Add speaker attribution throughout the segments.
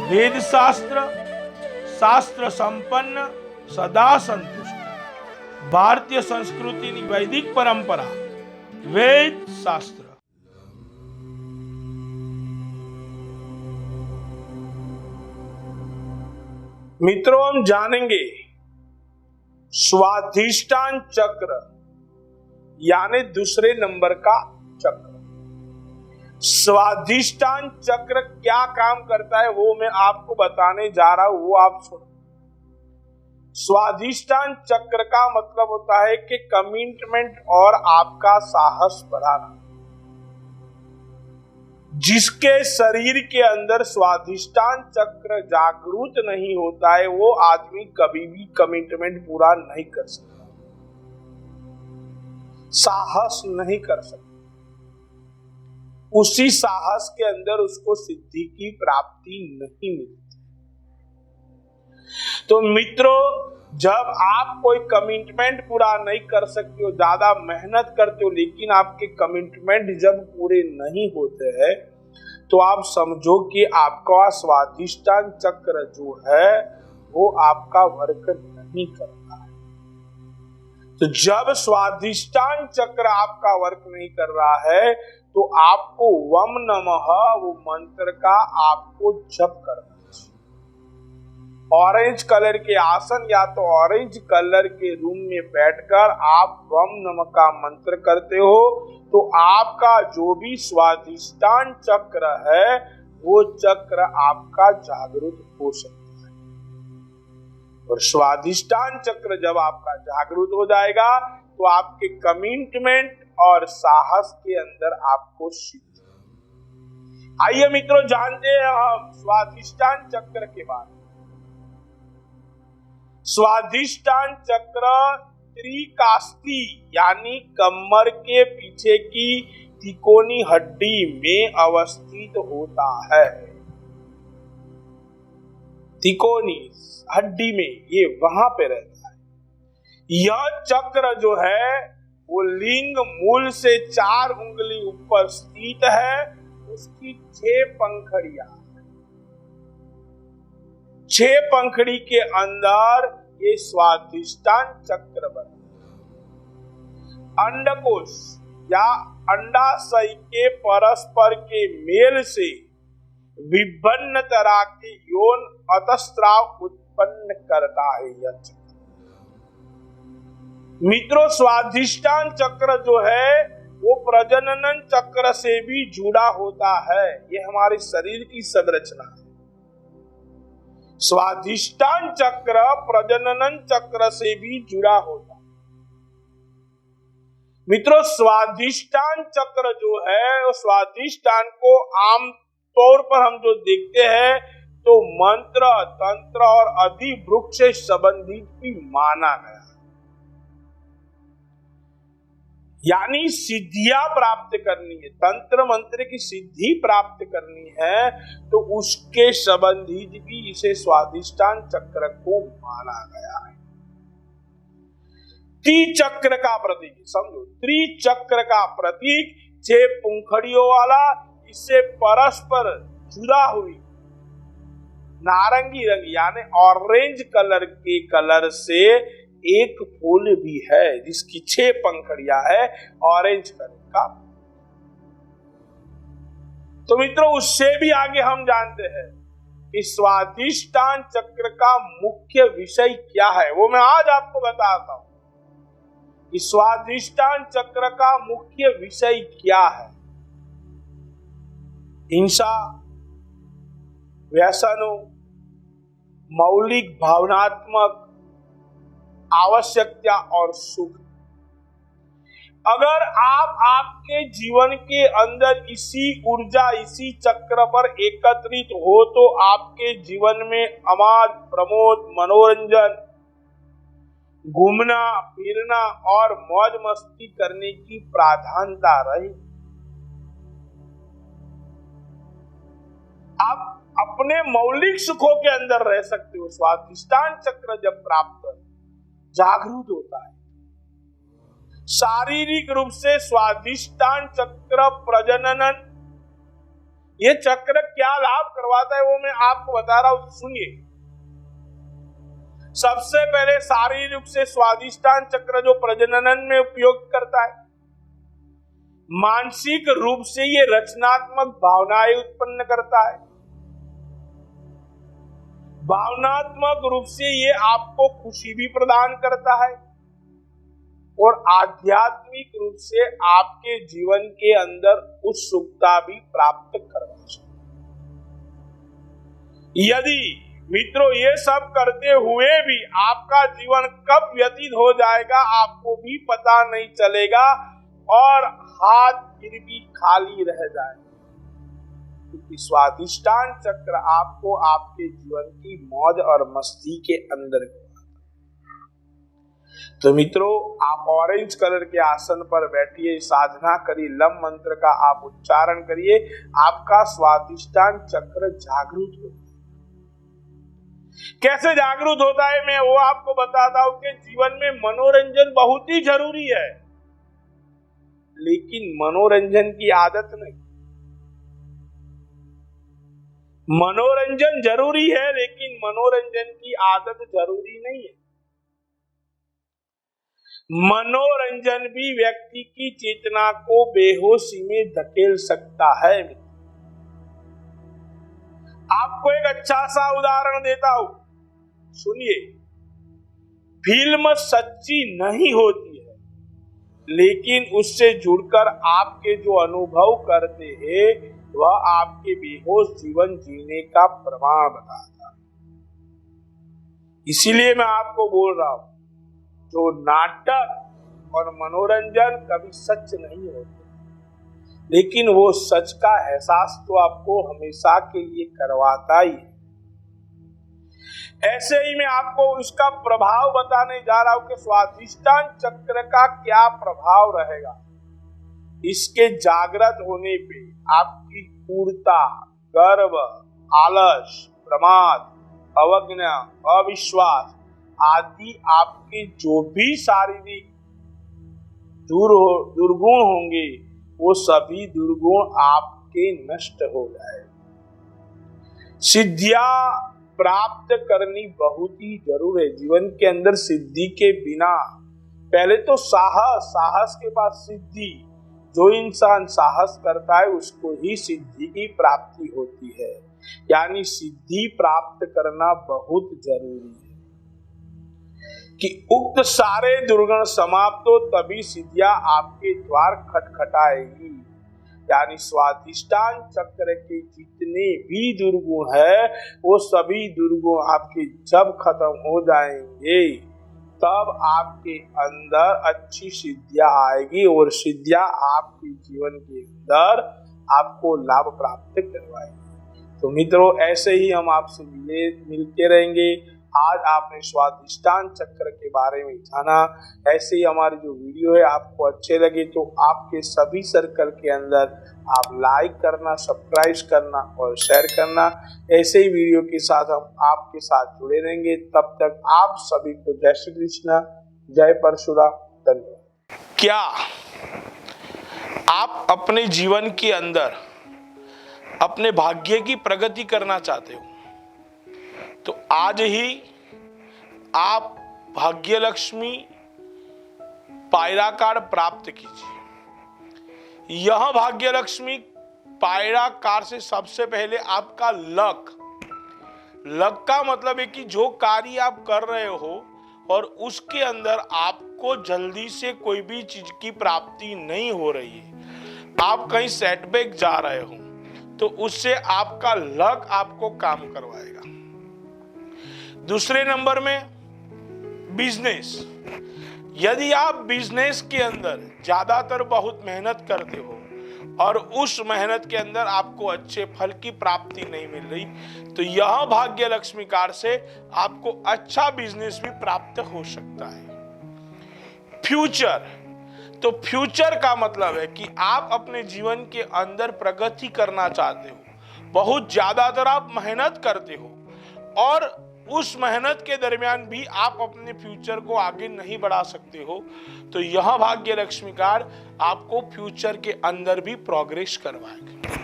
Speaker 1: वेद शास्त्र शास्त्र संपन्न सदा संतुष्ट भारतीय संस्कृति वैदिक परंपरा वेद शास्त्र। मित्रों, हम जानेंगे स्वाधिष्ठान चक्र यानी दूसरे नंबर का चक्र। स्वाधिष्ठान चक्र क्या काम करता है वो मैं आपको बताने जा रहा हूं, वो आप सुनो। स्वाधिष्ठान चक्र का मतलब होता है कि कमिटमेंट और आपका साहस बढ़ाना। जिसके शरीर के अंदर स्वाधिष्ठान चक्र जागृत नहीं होता है वो आदमी कभी भी कमिटमेंट पूरा नहीं कर सकता, साहस नहीं कर सकता। उसी साहस के अंदर उसको सिद्धि की प्राप्ति नहीं मिलती। तो मित्रों, जब आप कोई कमिटमेंट पूरा नहीं कर सकते हो, ज्यादा मेहनत करते हो, लेकिन आपके कमिटमेंट जब पूरे नहीं होते हैं तो आप समझो कि आपका स्वाधिष्ठान चक्र जो है वो आपका वर्क नहीं करता है। तो जब स्वाधिष्ठान चक्र आपका वर्क नहीं कर रहा है तो आपको वम नमः वो मंत्र का आपको जप करना। ऑरेंज कलर के आसन या तो ऑरेंज कलर के रूम में बैठकर आप वम नमः का मंत्र करते हो तो आपका जो भी स्वाधिष्ठान चक्र है वो चक्र आपका जागृत हो सकता है। और स्वाधिष्ठान चक्र जब आपका जागृत हो जाएगा तो आपके कमिटमेंट और साहस के अंदर आपको सिद्धि। आइए मित्रों, जानते हैं हम स्वाधिष्ठान चक्र के बारे में। स्वाधिष्ठान चक्र त्रिकास्ती यानी कमर के पीछे की तिकोनी हड्डी में अवस्थित होता है। तिकोनी हड्डी में ये वहां पे रहता है। यह चक्र जो है वो लिंग मूल से 4 उंगली ऊपर स्थित है। उसकी 6 पंखड़ियां, 6 पंखड़ी के अंदर ये स्वाधिष्ठान चक्र बना। अंडकोश या अंडाशय के परस्पर के मेल से विभिन्न तरह के यौन अतस्राव उत्पन्न करता है यह चक्र। मित्रों, स्वाधिष्ठान चक्र जो है वो प्रजनन चक्र से भी जुड़ा होता है। ये हमारे शरीर की संरचना है। स्वाधिष्ठान चक्र प्रजनन चक्र से भी जुड़ा होता है। मित्रों, स्वाधिष्ठान चक्र जो है, स्वाधिष्ठान को आम तौर पर हम जो देखते हैं तो मंत्र, तंत्र और अधिवृक्ष से संबंधित भी माना गया, यानी सिद्धियां प्राप्त करनी है, तंत्र मंत्र की सिद्धि प्राप्त करनी है तो उसके संबंधित भी इसे स्वाधिष्ठान चक्र को माना गया है। त्रिचक्र का प्रतीक समझो, त्रिचक्र का प्रतीक 6 पंखड़ियों वाला, इससे परस्पर जुड़ा हुई नारंगी रंग यानी ऑरेंज कलर के कलर से एक फूल भी है जिसकी 6 पंखड़ियां है ऑरेंज कलर का। तो मित्रों, उससे भी आगे हम जानते हैं कि स्वाधिष्ठान चक्र का मुख्य विषय क्या है, वो मैं आज आपको बताता हूं कि स्वाधिष्ठान चक्र का मुख्य विषय क्या है। हिंसा, व्यसनों, मौलिक भावनात्मक आवश्यकता और सुख। अगर आप आपके जीवन के अंदर इसी ऊर्जा, इसी चक्र पर एकत्रित हो तो आपके जीवन में आमाद, प्रमोद, मनोरंजन, घूमना फिरना और मौज मस्ती करने की प्राधान्यता रही। आप अपने मौलिक सुखों के अंदर रह सकते हो। स्वाधिष्ठान चक्र जब प्राप्त जागृत होता है, शारीरिक रूप से स्वाधिष्ठान चक्र प्रजनन ये चक्र क्या लाभ करवाता है वो मैं आपको बता रहा हूं, सुनिए। सबसे पहले शारीरिक रूप से स्वादिष्टान चक्र जो प्रजनन में उपयोग करता है। मानसिक रूप से ये रचनात्मक भावनाएं उत्पन्न करता है। भावनात्मक रूप से ये आपको खुशी भी प्रदान करता है और आध्यात्मिक रूप से आपके जीवन के अंदर उत्सुकता भी प्राप्त करवा सकता। यदि मित्रों ये सब करते हुए भी आपका जीवन कब व्यतीत हो जाएगा आपको भी पता नहीं चलेगा और हाथ फिर भी खाली रह जाएगा, क्योंकि स्वादिष्टान चक्र आपको आपके जीवन की मौज और मस्ती के अंदर। तो मित्रों आप ऑरेंज कलर के आसन पर बैठिए, साधना करिए, लम मंत्र का आप उच्चारण करिए, आपका स्वादिष्टान चक्र जागृत होता है। कैसे जागृत होता है मैं वो आपको बताता हूं कि जीवन में मनोरंजन बहुत ही जरूरी है, लेकिन मनोरंजन की आदत नहीं। मनोरंजन जरूरी है लेकिन मनोरंजन की आदत जरूरी नहीं है। मनोरंजन भी व्यक्ति की चेतना को बेहोशी में धकेल सकता है। आपको एक अच्छा सा उदाहरण देता हूं, सुनिए। फिल्म सच्ची नहीं होती है, लेकिन उससे जुड़कर आपके जो अनुभव करते हैं वह आपके बेहोश जीवन जीने का प्रमाण बताता है। इसीलिए मैं आपको बोल रहा हूं, जो नाटक और मनोरंजन कभी सच नहीं होते, लेकिन वो सच का एहसास तो आपको हमेशा के लिए करवाता ही है। ऐसे ही मैं आपको उसका प्रभाव बताने जा रहा हूं कि स्वादिष्टान चक्र का क्या प्रभाव रहेगा। इसके जागृत होने पे आपकी क्रूरता, गर्व, आलस, प्रमाद, अवज्ञा, अविश्वास आदि आपके जो भी शारीरिक दुर्गुण होंगे वो सभी दुर्गुण आपके नष्ट हो जाए। सिद्धियां प्राप्त करनी बहुत ही जरूर है। जीवन के अंदर सिद्धि के बिना पहले तो साहस के बाद सिद्धि। जो इंसान साहस करता है उसको ही सिद्धि की प्राप्ति होती है, यानी सिद्धि प्राप्त करना बहुत जरूरी है कि उक्त सारे दुर्गुण समाप्त हो तभी सिद्धियां आपके द्वार खटखटाएगी। यानी स्वादिष्टान चक्र के जितने भी दुर्गुण है वो सभी दुर्गुण आपके जब खत्म हो जाएंगे तब आपके अंदर अच्छी सिद्धियां आएगी और सिद्धियां आपके जीवन के अंदर आपको लाभ प्राप्त करवाएगी। तो मित्रों ऐसे ही हम आपसे मिलते रहेंगे। आज आपने स्वादिष्टान चक्र के बारे में जाना। ऐसे ही हमारी जो वीडियो है आपको अच्छे लगे तो आपके सभी सर्कल के अंदर आप लाइक करना, सब्सक्राइब करना और शेयर करना। ऐसे ही वीडियो के साथ हम आपके साथ जुड़े रहेंगे। तब तक आप सभी को जय श्री कृष्ण, जय परशुराम, धन्यवाद। क्या आप अपने जीवन के अंदर अपने भाग्य की प्रगति करना चाहते हो तो आज ही आप भाग्य लक्ष्मी पायरा कार्ड प्राप्त कीजिए। यह भाग्य लक्ष्मी पायरा कार्ड से सबसे पहले आपका लक का मतलब है कि जो कार्य आप कर रहे हो और उसके अंदर आपको जल्दी से कोई भी चीज की प्राप्ति नहीं हो रही है, आप कहीं सेटबैक जा रहे हो तो उससे आपका लक आपको काम करवाएगा। दूसरे नंबर में बिजनेस। यदि आप बिजनेस के अंदर ज्यादातर बहुत मेहनत करते हो और उस मेहनत के अंदर आपको अच्छे फल की प्राप्ति नहीं मिल रही तो यह भाग्य लक्ष्मी कार्ड से आपको अच्छा बिजनेस भी प्राप्त हो सकता है। फ्यूचर, तो फ्यूचर का मतलब है कि आप अपने जीवन के अंदर प्रगति करना चाहते हो, बहुत ज्यादातर आप मेहनत करते हो और उस मेहनत के दरमियान भी आप अपने फ्यूचर को आगे नहीं बढ़ा सकते हो, तो यह भाग्य लक्ष्मी कार्ड आपको फ्यूचर के अंदर भी प्रोग्रेस करवाएगा।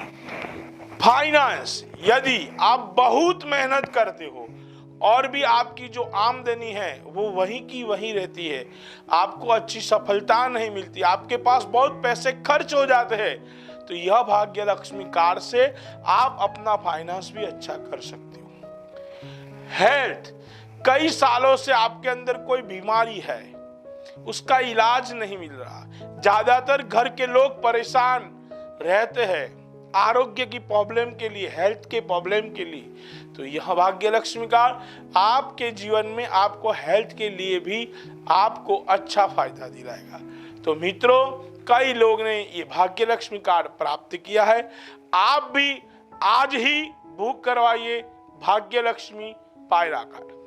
Speaker 1: फाइनेंस, यदि आप बहुत मेहनत करते हो और भी आपकी जो आमदनी है वो वहीं की वहीं रहती है, आपको अच्छी सफलता नहीं मिलती, आपके पास बहुत पैसे खर्च हो जाते हैं, तो यह भाग्य लक्ष्मी कार्ड से आप अपना फाइनेंस भी अच्छा कर सकते हो। हेल्थ, कई सालों से आपके अंदर कोई बीमारी है, उसका इलाज नहीं मिल रहा, ज्यादातर घर के लोग परेशान रहते हैं आरोग्य की प्रॉब्लम के लिए, हेल्थ के प्रॉब्लम के लिए, तो यह भाग्य लक्ष्मी कार्ड आपके जीवन में आपको हेल्थ के लिए भी आपको अच्छा फायदा दिलाएगा। तो मित्रों, कई लोग ने ये भाग्य लक्ष्मी कार्ड प्राप्त किया है, आप भी आज ही बुक करवाइए भाग्य लक्ष्मी पायरा कार्ड।